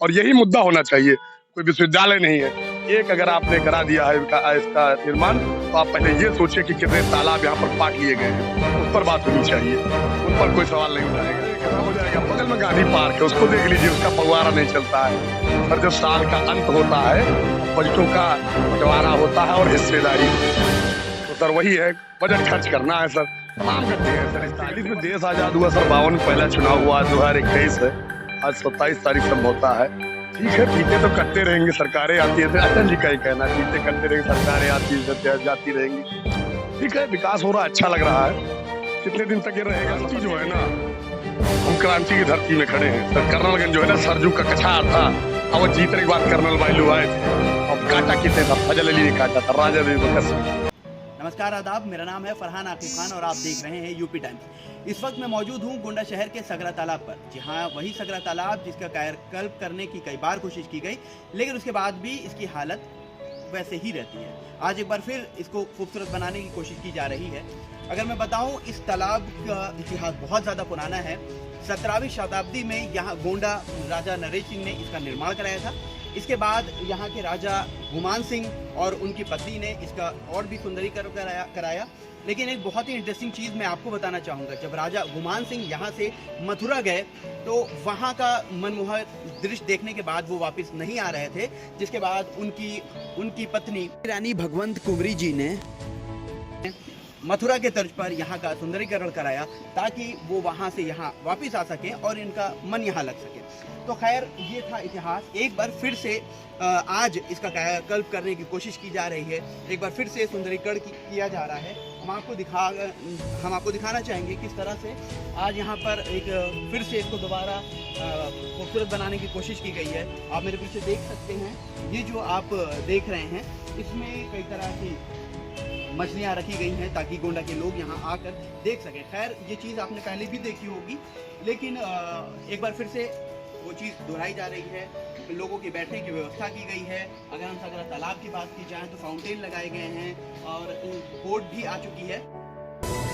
और यही मुद्दा होना चाहिए, कोई विश्वविद्यालय नहीं है। एक अगर आपने करा दिया है इसका निर्माण, तो आप पहले ये सोचिए कि कितने तालाब यहाँ पर पाट लिए गए हैं, उस पर बात होनी चाहिए, उन पर कोई सवाल नहीं उठाएगा। हो जाएगा, बगल में गांधी पार्क है, उसको देख लीजिए, उसका फव्वारा नहीं चलता है। पर जब साल का अंत होता है, बजटों का बंटवारा होता है और हिस्सेदारी, तो सर वही है, बजट खर्च करना है सर, तमाम करते हैं सर। 41 में देश आजाद हुआ सर, 52 में पहला चुनाव हुआ, 2021 है, आज 27 तारीख संभवता है। ठीक है, फीते तो कटते रहेंगे, सरकारें आती है, अटल जी का ही कहना, फीते कटते रहेंगे, सरकारें आती जाती रहेंगी। ठीक है, विकास हो रहा, अच्छा लग रहा है। कितने दिन तक ये रहेगा? जो है ना, हम क्रांति की धरती में खड़े हैं सर। कर्नलगंज जो है ना, सरजू का कछार था, और जीतने के बाद कर्नल वायलू आए थे, अब काटा कितने था, फजल अली ने काटा था, राजा बेबकस। नमस्कार, आदाब, मेरा नाम है फरहान आकिब खान और आप देख रहे हैं यूपी टाइम्स। इस वक्त मैं मौजूद हूं गोंडा शहर के सगरा तालाब पर। जी हाँ, वही सगरा तालाब जिसका कायाकल्प करने की कई बार कोशिश की गई, लेकिन उसके बाद भी इसकी हालत वैसे ही रहती है। आज एक बार फिर इसको खूबसूरत बनाने की कोशिश की जा रही है। अगर मैं बताऊं, इस तालाब का इतिहास बहुत ज़्यादा पुराना है। 17वीं शताब्दी में यहाँ गोंडा राजा नरेश सिंह ने इसका निर्माण कराया था। इसके बाद यहाँ के राजा गुमान सिंह और उनकी पत्नी ने इसका और भी सुंदरीकरण कराया। लेकिन एक बहुत ही इंटरेस्टिंग चीज़ मैं आपको बताना चाहूँगा, जब राजा गुमान सिंह यहाँ से मथुरा गए तो वहाँ का मनमोहक दृश्य देखने के बाद वो वापस नहीं आ रहे थे, जिसके बाद उनकी पत्नी रानी भगवंत कुंवरी जी ने मथुरा के तर्ज पर यहाँ का सुंदरीकरण कराया, ताकि वो वहाँ से यहाँ वापस आ सकें और इनका मन यहाँ लग सके। तो खैर, ये था इतिहास। एक बार फिर से आज इसका कायाकल्प करने की कोशिश की जा रही है, एक बार फिर से सुंदरीकरण किया जा रहा है। हम आपको दिखाना चाहेंगे किस तरह से आज यहाँ पर एक फिर से इसको दोबारा खूबसूरत बनाने की कोशिश की गई है। आप मेरे पीछे देख सकते हैं, ये जो आप देख रहे हैं, इसमें कई तरह की मछलियाँ रखी गई हैं ताकि गोंडा के लोग यहाँ आकर देख सकें। खैर, ये चीज़ आपने पहले भी देखी होगी, लेकिन एक बार फिर से वो चीज़ दोहराई जा रही है। लोगों के बैठने की व्यवस्था की गई है। अगर हम सगरा तालाब की बात की जाए तो फाउंटेन लगाए गए हैं और बोट भी आ चुकी है।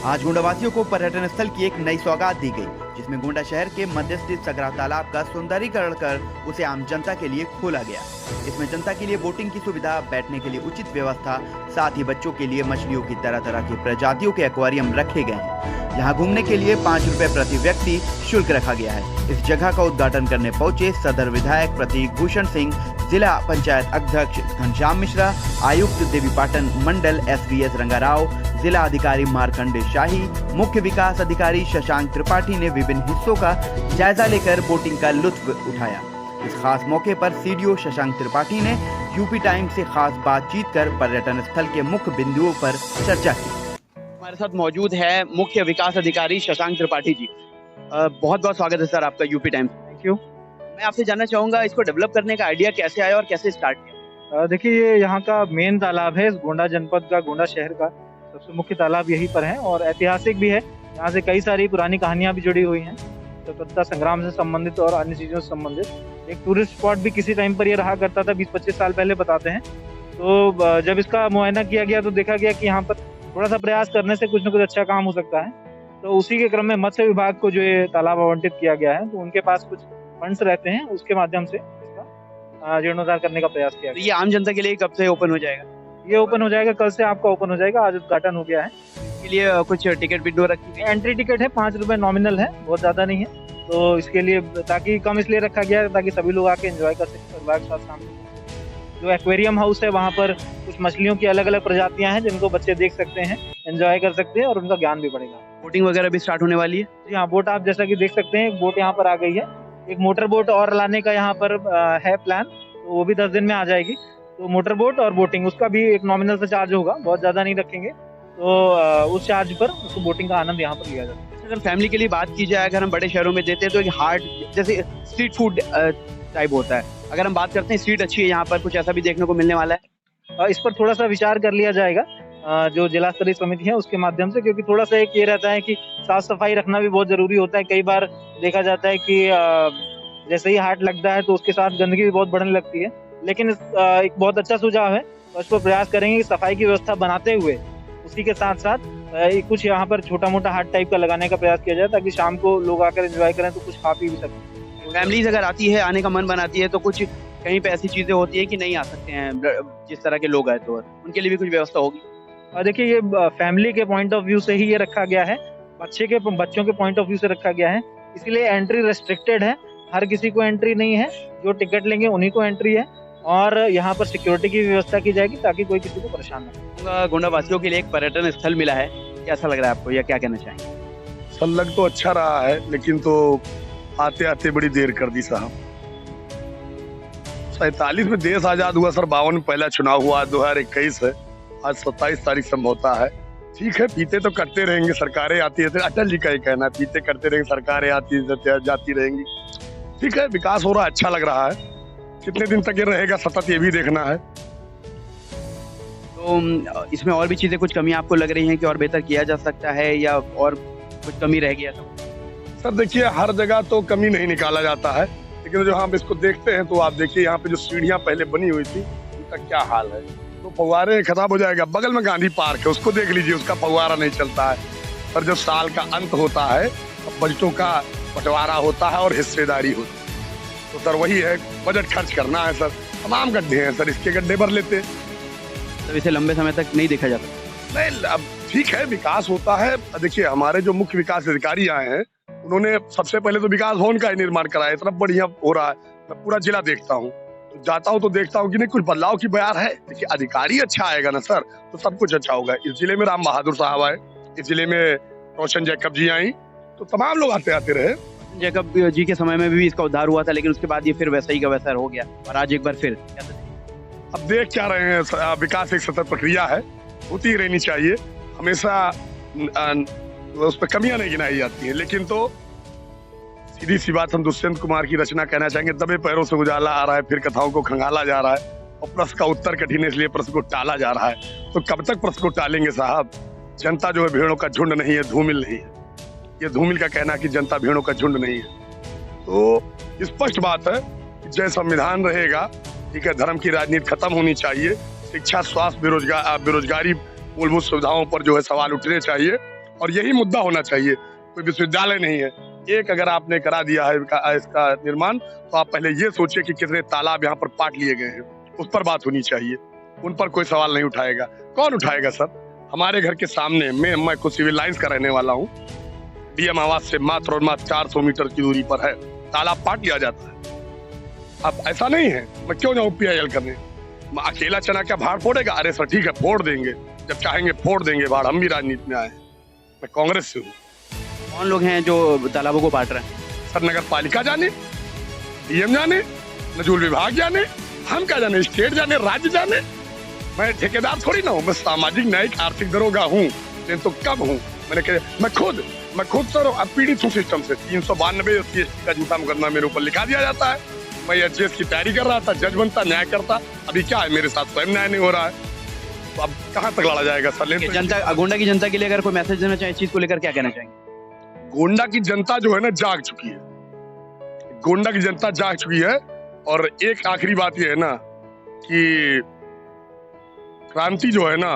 आज गोंडावासियों को पर्यटन स्थल की एक नई सौगात दी गई, जिसमें गोंडा शहर के मध्य स्थित सगरा तालाब का सुंदरीकरण कर उसे आम जनता के लिए खोला गया। इसमें जनता के लिए बोटिंग की सुविधा, बैठने के लिए उचित व्यवस्था, साथ ही बच्चों के लिए मछलियों की तरह तरह की प्रजातियों के एक्वेरियम रखे गए हैं। यहाँ घूमने के लिए 5 रुपए प्रति व्यक्ति शुल्क रखा गया है। इस जगह का उद्घाटन करने पहुंचे सदर विधायक प्रतीक भूषण सिंह, जिला पंचायत अध्यक्ष घनश्याम मिश्रा, आयुक्त देवी पाटन मंडल SVS रंगाराव, जिला अधिकारी मार्कंडे शाही, मुख्य विकास अधिकारी शशांक त्रिपाठी ने विभिन्न हिस्सों का जायजा लेकर बोटिंग का लुत्फ उठाया। इस खास मौके पर CDO शशांक त्रिपाठी ने यूपी टाइम्स से खास बातचीत कर पर्यटन स्थल के मुख्य बिंदुओं पर चर्चा की। हमारे साथ मौजूद है मुख्य विकास अधिकारी शशांक त्रिपाठी जी। बहुत बहुत स्वागत है सर आपका यूपी टाइम्स। Thank you. मैं आपसे जानना चाहूँगा, इसको डेवलप करने का आइडिया कैसे आया और कैसे स्टार्ट किया? देखिए, ये यहाँ का मेन तालाब है, गोंडा जनपद का, गोंडा शहर का सबसे मुख्य तालाब यहीं पर है और ऐतिहासिक भी है। यहाँ से कई सारी पुरानी कहानियाँ भी जुड़ी हुई हैं, स्वतंत्रता संग्राम से संबंधित और अन्य चीज़ों से संबंधित। एक टूरिस्ट स्पॉट भी किसी टाइम पर ये रहा करता था, 20-25 साल पहले बताते हैं। तो जब इसका मुआयना किया गया तो देखा गया कि यहाँ पर थोड़ा सा प्रयास करने से कुछ न कुछ अच्छा काम हो सकता है। तो उसी के क्रम में मत्स्य विभाग को जो ये तालाब आवंटित किया गया है, तो उनके पास कुछ फंड्स रहते हैं, उसके माध्यम से इसका जीर्णोद्धार करने का प्रयास किया गया। तो ये आम जनता के लिए कब से ओपन हो जाएगा? ये ओपन हो जाएगा, कल से आपका ओपन हो जाएगा। आज उद्घाटन हो गया है। इसके लिए कुछ टिकट विंडो रखी है? एंट्री टिकट है, 5 रुपए नॉमिनल है, बहुत ज्यादा नहीं है। तो इसके लिए ताकि कम इसलिए रखा गया है ताकि सभी लोग आके एंजॉय कर सकें परिवार के साथ। सामने जो एक्वेरियम हाउस है, वहाँ पर कुछ मछलियों की अलग अलग प्रजातियां हैं जिनको बच्चे देख सकते हैं, एंजॉय कर सकते हैं और उनका ज्ञान भी बढ़ेगा। बोटिंग वगैरह भी स्टार्ट होने वाली है? जी हाँ, बोट आप जैसा कि देख सकते हैं, एक बोट यहाँ पर आ गई है। एक मोटर बोट और लाने का यहाँ पर है प्लान, तो वो भी 10 दिन में आ जाएगी। तो मोटर बोट और बोटिंग, उसका भी एक नॉमिनल सा चार्ज होगा, बहुत ज्यादा नहीं रखेंगे। तो उस चार्ज पर उसको बोटिंग का आनंद यहाँ पर लिया जाता है। अगर फैमिली के लिए बात की जाए, अगर हम बड़े शहरों में देते हैं तो एक हार्ड जैसे स्ट्रीट फूड टाइप होता है, अगर हम बात करते हैं स्ट्रीट अच्छी है, यहाँ पर कुछ ऐसा भी देखने को मिलने वाला है? इस पर थोड़ा सा विचार कर लिया जाएगा जो जिला स्तरीय समिति है उसके माध्यम से, क्योंकि थोड़ा सा एक ये रहता है कि साफ सफाई रखना भी बहुत जरूरी होता है। कई बार देखा जाता है कि जैसे ही हाट लगता है तो उसके साथ गंदगी भी बहुत बढ़ने लगती है। लेकिन एक बहुत अच्छा सुझाव है और इस पर प्रयास करेंगे कि सफाई की व्यवस्था बनाते हुए उसी के साथ साथ कुछ यहाँ पर छोटा मोटा हाट टाइप का लगाने का प्रयास किया जाए, ताकि शाम को लोग आकर एंजॉय करें तो कुछ खा पी भी सकें। फैमिलीज अगर आती है, आने का मन बनाती है, तो कुछ कहीं पे ऐसी चीजें होती है कि नहीं आ सकते हैं जिस तरह के लोग आए, तो उनके लिए भी कुछ व्यवस्था होगी? देखिए, ये फैमिली के पॉइंट ऑफ व्यू से ही ये रखा गया है, बच्चों के पॉइंट ऑफ व्यू से रखा गया है, इसीलिए एंट्री रेस्ट्रिक्टेड है, हर किसी को एंट्री नहीं है, जो टिकट लेंगे उन्हीं को एंट्री है, और यहाँ पर सिक्योरिटी की व्यवस्था की जाएगी ताकि कोई किसी को परेशान ना हो। गोंडा वासियों के लिए एक पर्यटन स्थल मिला है, कैसा लग रहा है आपको, या क्या कहना चाहेंगे? सर लग तो अच्छा रहा है, लेकिन तो आते आते बड़ी देर कर दी साहब। 47 में देश आजाद हुआ सर, 52 में पहला चुनाव हुआ, 2021 है, आज 27 तारीख संभवता है। ठीक है, पीते तो करते रहेंगे, सरकारें आती है, अटल जी का ही कहना है, पीते करते रहेंगे, सरकारें आती जाती रहेंगी। ठीक है, विकास हो रहा है, अच्छा लग रहा है। कितने दिन तक ये रहेगा सतत, ये भी देखना है। तो इसमें और भी चीजें, कुछ कमी आपको लग रही हैं कि और बेहतर किया जा सकता है, या और कुछ कमी रह गया? सर देखिए, हर जगह तो कमी नहीं निकाला जाता है, लेकिन जो हम इसको देखते हैं तो आप देखिए यहाँ पे जो सीढ़ियाँ पहले बनी हुई थी उनका क्या हाल है। तो फव्वारे खत्म हो जाएगा। बगल में गांधी पार्क है, उसको देख लीजिए, उसका फव्वारा नहीं चलता है। पर जब साल का अंत होता है, बजटों का बंटवारा होता है और हिस्सेदारी होती है, तो सर वही है, बजट खर्च करना है सर। तमाम गड्ढे हैं सर, इसके गड्ढे भर लेते। तो इसे लंबे समय तक नहीं देखा जाता? नहीं, अब ठीक है, विकास होता है। देखिए, हमारे जो मुख्य विकास अधिकारी आए हैं, उन्होंने सबसे पहले तो विकास भवन का ही निर्माण कराया, इतना बढ़िया हो रहा है। मैं पूरा जिला देखता हूँ, तो जाता हूँ तो देखता हूँ कि नहीं, कुछ बदलाव की बयार है। देखिए, अधिकारी अच्छा आएगा ना सर, तो सब कुछ अच्छा होगा। इस जिले में राम बहादुर साहब आए, इस जिले में रोशन जैकब जी आई, तो तमाम लोग आते रहे। जैकब जी के समय में भी इसका उद्धार हुआ था, लेकिन उसके बाद ये फिर वैसा ही का वैसा हो गया, और आज एक बार फिर। अब देख क्या रहे हैं, विकास एक सतत प्रक्रिया है, होती ही रहनी चाहिए। हमेशा उस पर कमियां नहीं गिनाई जाती हैं। लेकिन तो सीधी सी बात, हम दुष्यंत कुमार की रचना कहना चाहेंगे, दबे पैरों से उजाला आ रहा है, फिर कथाओं को खंगाला जा रहा है, और प्रश्न का उत्तर कठिन है, इसलिए प्रश्न को टाला जा रहा है। तो कब तक प्रश्न को टालेंगे साहब? जनता जो है भेड़ों का झुंड नहीं है, धूमिल नहीं है। ये धूमिल का कहना कि जनता भेड़ों का झुंड नहीं है, तो स्पष्ट बात है कि जय संविधान रहेगा। ठीक है, धर्म की राजनीति खत्म होनी चाहिए। शिक्षा, स्वास्थ्य, बेरोजगारी, मूलभूत सुविधाओं पर जो है सवाल उठने चाहिए, और यही मुद्दा होना चाहिए। कोई विश्वविद्यालय नहीं है, एक अगर आपने करा दिया है इसका निर्माण, तो आप पहले ये सोचिए कि कितने तालाब यहाँ पर पाट लिए गए हैं, उस पर बात होनी चाहिए। उन पर कोई सवाल नहीं उठाएगा। कौन उठाएगा सर? हमारे घर के सामने मैं खुद सिविल लाइंस का रहने वाला हूँ, डीएम आवास से मात्र और मात्र 400 मीटर की दूरी पर है, तालाब पाट लिया जाता है। अब ऐसा नहीं है, मैं क्यों जाऊँ PIL करने? अकेला चना क्या भाड़ फोड़ेगा? अरे सर ठीक है, फोड़ देंगे, जब चाहेंगे फोड़ देंगे भाड़। हम भी राजनीति में आए हैं, मैं कांग्रेस से हूँ। कौन लोग हैं जो तालाबों को पाट रहे हैं? सर नगर पालिका जाने, डीएम जाने, नजूल विभाग जाने, हम क्या जाने, स्टेट जाने, राज्य जाने। मैं ठेकेदार थोड़ी ना हूँ, मैं सामाजिक न्यायिक आर्थिक दरोगा हूँ। लेकिन तो कब हूँ? मैं खुद सर पीड़ित हूँ सिस्टम से। 392 SC/ST का झूठा मुकदमा मेरे ऊपर लिखा दिया जाता है। मैं HGS की तैयारी कर रहा था, जज बनता, न्याय करता। अभी क्या है, मेरे साथ स्वयं न्याय नहीं हो रहा है, तो अब कहाँ तक लड़ा जाएगा सर? जनता, गोंडा की जनता के लिए अगर कोई मैसेज देना चाहे इस चीज को लेकर, क्या कहना चाहेंगे? गोंडा की जनता जो है ना, जाग चुकी है। गोंडा की जनता जाग चुकी है। और एक आखिरी बात ये है ना कि क्रांति जो है ना,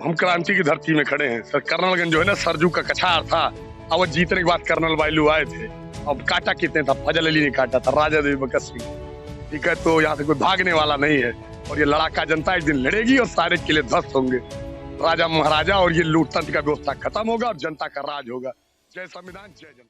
हम क्रांति की धरती में खड़े हैं सर। कर्नलगंज जो है ना, सरजू का कछार था, अब वो जीतने के बाद कर्नल वायलू आए थे। अब काटा कितने था? फजल अली ने काटा था, राजा देवी बकर सिंह। ठीक है, तो यहाँ से कोई भागने वाला नहीं है, और ये लड़ाका जनता एक दिन लड़ेगी और सारे किले ध्वस्त होंगे। राजा महाराजा और ये लूटतंत्र का व्यवस्था खत्म होगा और जनता का राज होगा। जय संविधान, जय जनता।